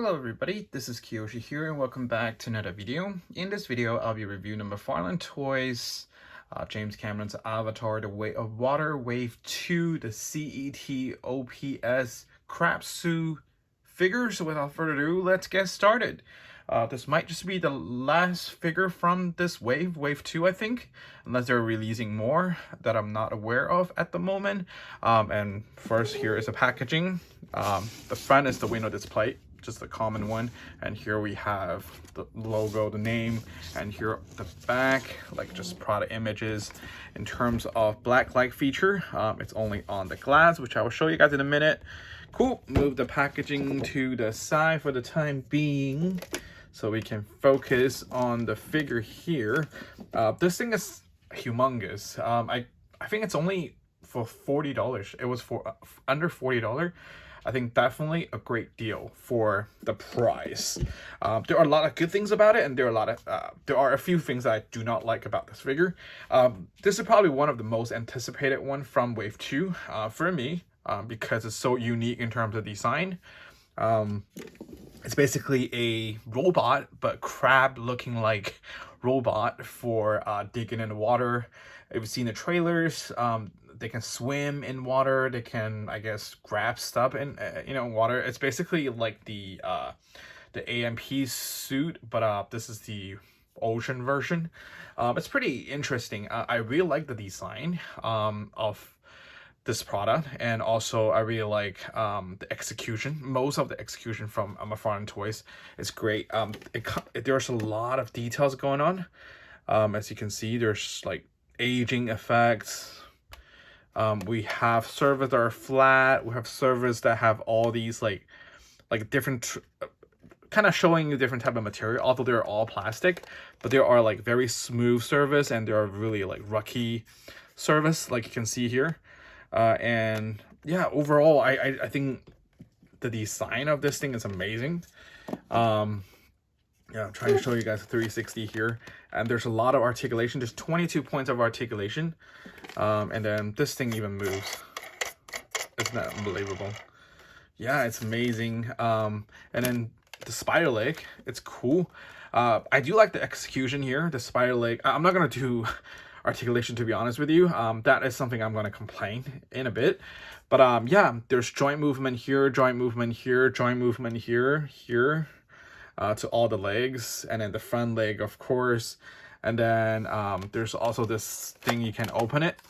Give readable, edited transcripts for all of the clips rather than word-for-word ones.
Hello everybody, this is Kiyoshi here and welcome back to another video. In this video, I'll be reviewing the McFarlane Toys James Cameron's Avatar, The Way of Water Wave 2, the CET-OPS Crabsuit figure. So without further ado, let's get started. This might just be the last figure from this wave 2, I think, unless they're releasing more that I'm not aware of at the moment. And first, here is the packaging. The front is the window display, just a common one, and here we have the logo, the name, and here the back, like just product images. In terms of black light feature, it's only on the glass, which I will show you guys in a minute. Cool. Move the packaging to the side for the time being so we can focus on the figure here. This thing is humongous. I think it's only for $40. It was for under $40. I think definitely a great deal for the price. There are a lot of good things about it, and there are a few things that I do not like about this figure. This is probably one of the most anticipated one from Wave 2 for me, because it's so unique in terms of design. It's basically a robot, but crab looking like robot for digging in the water. If you've seen the trailers, they can swim in water. They can, I guess, grab stuff in water. It's basically like the AMP suit, but this is the ocean version. It's pretty interesting. I really like the design of this product, and also I really like the execution. Most of the execution from McFarlane Toys is great. There's a lot of details going on. As you can see, there's like aging effects. We have servers that are flat. We have servers that have all these like different kind of showing you different type of material, although they're all plastic, but there are like very smooth surface, and there are really like rocky surface, like you can see here. And yeah, overall, I think the design of this thing is amazing. Yeah, I'm trying to show you guys 360 here, and there's a lot of articulation. There's 22 points of articulation, and then this thing even moves. Isn't that unbelievable? Yeah, it's amazing. And then the spider leg, it's cool. I do like the execution here. The spider leg, I'm not gonna do articulation, to be honest with you. That is something I'm going to complain in a bit, but yeah, there's joint movement here, joint movement here, joint movement here, to all the legs, and then the front leg, of course. And then there's also this thing, you can open it,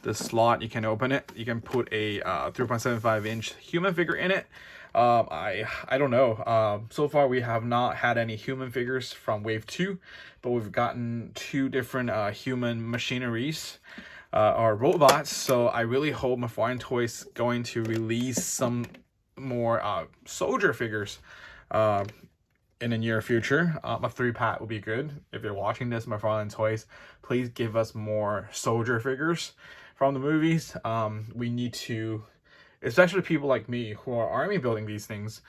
this slot, you can open it, you can put a 3.75-inch human figure in it. I don't know. So far we have not had any human figures from Wave 2, but we've gotten 2 different human machineries or robots. So I really hope McFarlane Toys going to release some more soldier figures in the near future. A 3-pack would be good. If you're watching this, McFarlane Toys, please give us more soldier figures from the movies. We need to, especially people like me who are army building these things,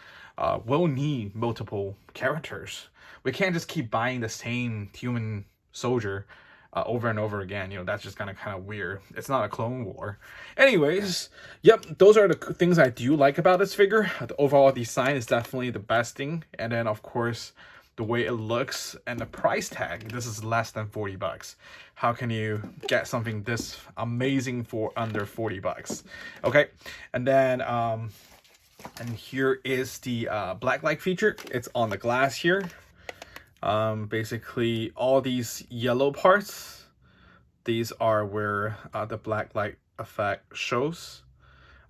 will need multiple characters. We can't just keep buying the same human soldier over and over again. That's just kind of weird. It's not a Clone War. Anyways, yep, those are the things I do like about this figure. The overall design is definitely the best thing, and then of course the way it looks and the price tag. This is less than $40. How can you get something this amazing for under $40? Okay, and then and here is the black light feature. It's on the glass here. Basically all these yellow parts, these are where the black light effect shows.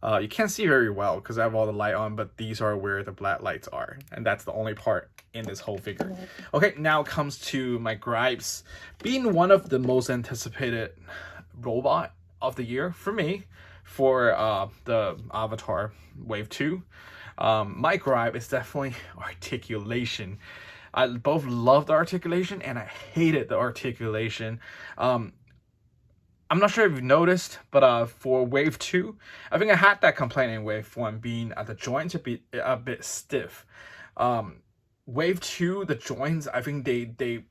You can't see very well because I have all the light on, but these are where the black lights are, and that's the only part in this whole figure. Okay, now comes to my gripes. Being one of the most anticipated robot of the year for me, for the Avatar Wave 2, my gripe is definitely articulation. I both love the articulation and I hated the articulation. I'm not sure if you've noticed, but for Wave 2, I think I had that complaint in Wave 1, being the joints a bit stiff. Wave 2, the joints, I think they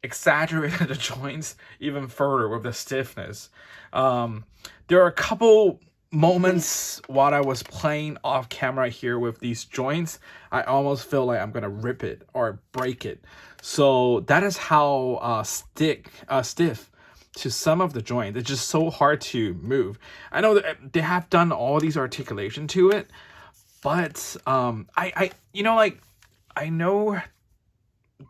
exaggerated the joints even further with the stiffness. There are a couple moments while I was playing off camera here with these joints, I almost feel like I'm gonna rip it or break it. So that is how stiff to some of the joints. It's just so hard to move. I know that they have done all these articulation to it, but I you know, like, I know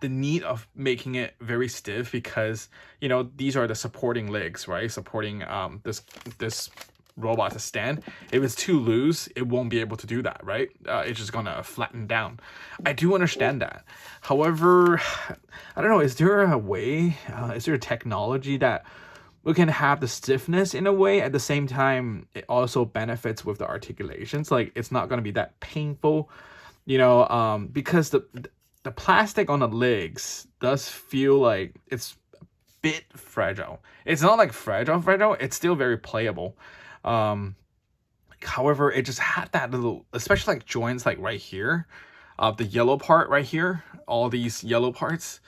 the need of making it very stiff because, you know, these are the supporting legs, right? Supporting this robot to stand. If it's too loose, it won't be able to do that, right? It's just gonna flatten down. I do understand that. However, I don't know, is there a way, is there a technology that we can have the stiffness in a way at the same time it also benefits with the articulations? Like, it's not gonna be that painful, you know, because the plastic on the legs does feel like it's a bit fragile. It's not like fragile, it's still very playable. However, it just had that little, especially like joints like right here, the yellow part right here, all these yellow parts,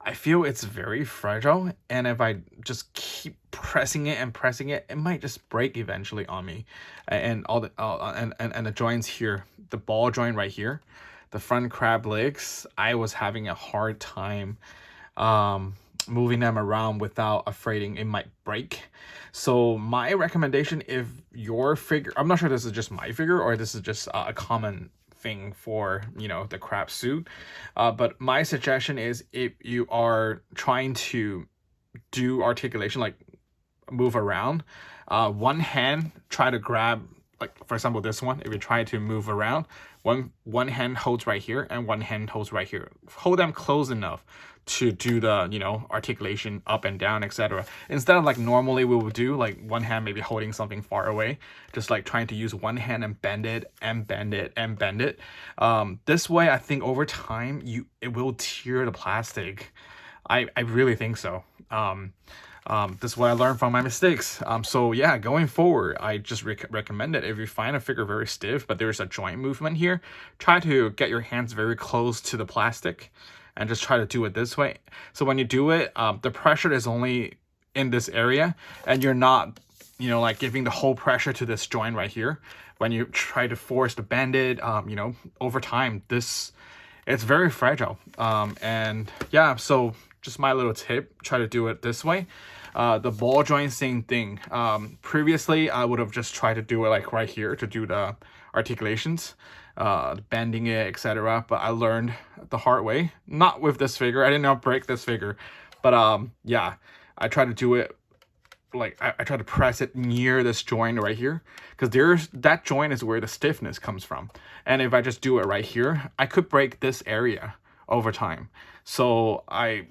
I feel it's very fragile, and if I just keep pressing it and pressing it, it might just break eventually on me. And all the and the joints here, the ball joint right here, the front crab legs, I was having a hard time moving them around without afraid it might break. So my recommendation, if your figure, I'm not sure this is just my figure or this is just a common thing for, you know, the crab suit, but my suggestion is, if you are trying to do articulation, like move around, one hand try to grab, like for example this one, if you try to move around, one hand holds right here and one hand holds right here. Hold them close enough to do the, you know, articulation up and down, etc. Instead of like normally we would do, like one hand maybe holding something far away, just like trying to use one hand and bend it and bend it and bend it. This way, I think over time it will tear the plastic. I really think so. This is what I learned from my mistakes. So yeah, going forward, I just recommend it. If you find a figure very stiff, but there's a joint movement here, try to get your hands very close to the plastic and just try to do it this way. So when you do it, the pressure is only in this area, and you're not, you know, like giving the whole pressure to this joint right here. When you try to force to bend it, you know, over time, it's very fragile. And yeah, so just my little tip, try to do it this way. The ball joint, same thing. Previously, I would have just tried to do it like right here to do the articulations, bending it, etc. But I learned the hard way. Not with this figure. I did not break this figure. But yeah, I tried to do it like I try to press it near this joint right here, because that joint is where the stiffness comes from. And if I just do it right here, I could break this area over time. So I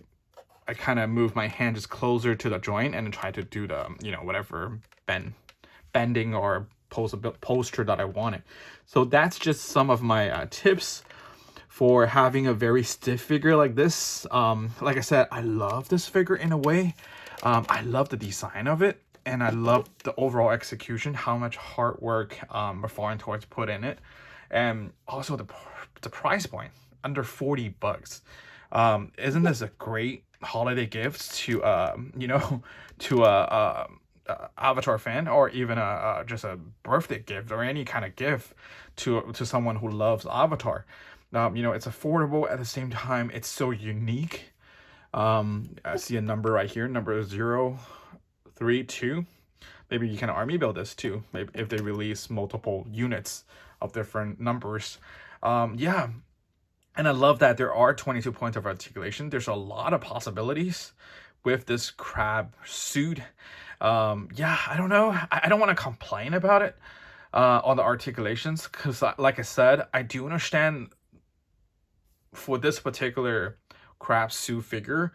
kind of move my hand just closer to the joint and try to do the, you know, whatever bending or posture that I wanted. So that's just some of my tips for having a very stiff figure like this. Like I said, I love this figure in a way. I love the design of it, and I love the overall execution, how much hard work McFarlane Toys put in it, and also the price point, under $40. Isn't this a great holiday gift to you know, to a Avatar fan, or even just a birthday gift or any kind of gift to someone who loves Avatar? You know, it's affordable at the same time. It's so unique. I see a number right here, number 032. Maybe you can army build this too, maybe if they release multiple units of different numbers. Yeah, and I love that there are 22 points of articulation. There's a lot of possibilities with this crab suit. Yeah, I don't know. I don't want to complain about it on the articulations, because like I said, I do understand for this particular crab suit figure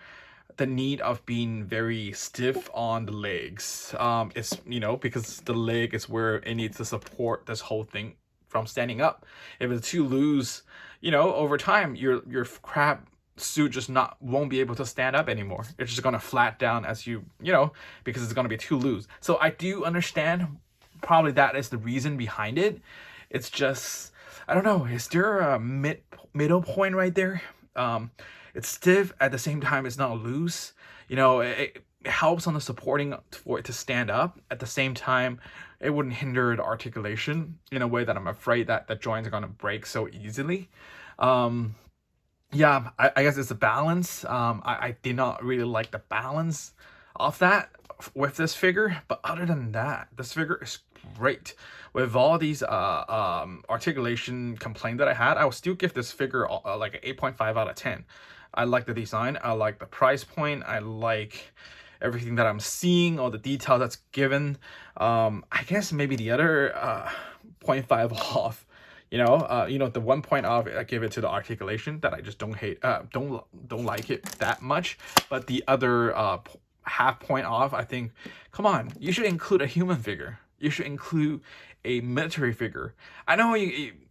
the need of being very stiff on the legs. It's, you know, because the leg is where it needs to support this whole thing from standing up. If it's too loose, you know, over time your crab suit just won't be able to stand up anymore. It's just gonna flat down as you know, because it's gonna be too loose. So I do understand, probably that is the reason behind it. It's just, I don't know, is there a middle point right there? It's stiff, at the same time it's not loose. You know, it helps on the supporting for it to stand up. At the same time, it wouldn't hinder the articulation in a way that I'm afraid that the joints are gonna break so easily. Yeah, I guess it's a balance. I did not really like the balance of that with this figure, but other than that, this figure is great. With all these articulation complaint that I had, I will still give this figure like an 8.5 out of 10. I like the design, I like the price point, I like everything that I'm seeing, all the detail that's given. I guess maybe the other 0.5 off, the 1 point off, I give it to the articulation that I just don't hate, don't like it that much. But the other half point off, I think, come on, you should include a human figure. You should include a military figure. I know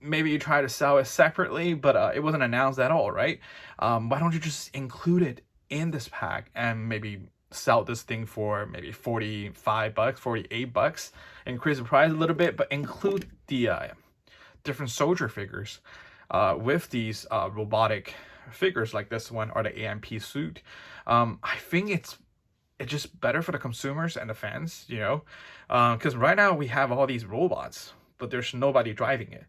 maybe you try to sell it separately, but it wasn't announced at all, right? Why don't you just include it in this pack and maybe sell this thing for maybe 45 bucks, 48 bucks, increase the price a little bit, but include the different soldier figures with these robotic figures like this one or the AMP suit. I think it's just better for the consumers and the fans, because right now we have all these robots, but there's nobody driving it.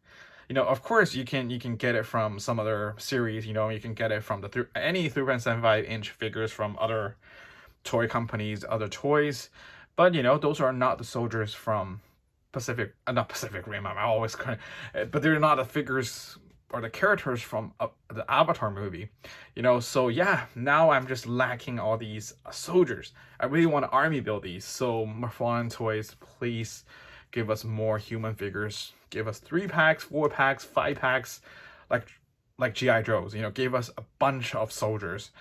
Of course you can get it from some other series. You can get it from any 3.75-inch figures from other toy companies, other toys, but those are not the soldiers from not Pacific Rim. I'm always but they're not the figures or the characters from the Avatar movie, so yeah, now I'm just lacking all these soldiers. I really want to army build these, so McFarlane Toys, please give us more human figures. Give us 3 packs, 4 packs, 5 packs, like GI Joes. Give us a bunch of soldiers,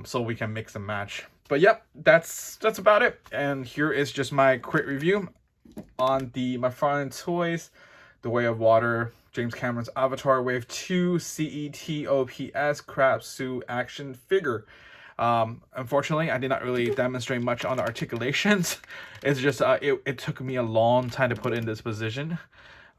so we can mix and match. But yep, that's about it. And here is just my quick review on the McFarlane Toys The Way of Water James Cameron's Avatar Wave 2 CET-OPS Crabsuit action figure. Unfortunately, I did not really demonstrate much on the articulations. It's just it took me a long time to put in this position.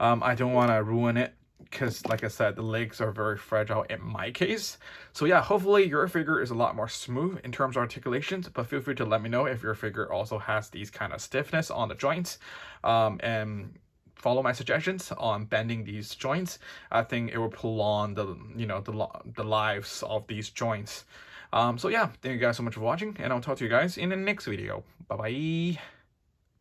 I don't want to ruin it because, like I said, the legs are very fragile in my case. So yeah, hopefully your figure is a lot more smooth in terms of articulations, but feel free to let me know if your figure also has these kind of stiffness on the joints, and follow my suggestions on bending these joints. I think it will prolong the lives of these joints. So yeah, thank you guys so much for watching, and I'll talk to you guys in the next video. Bye bye.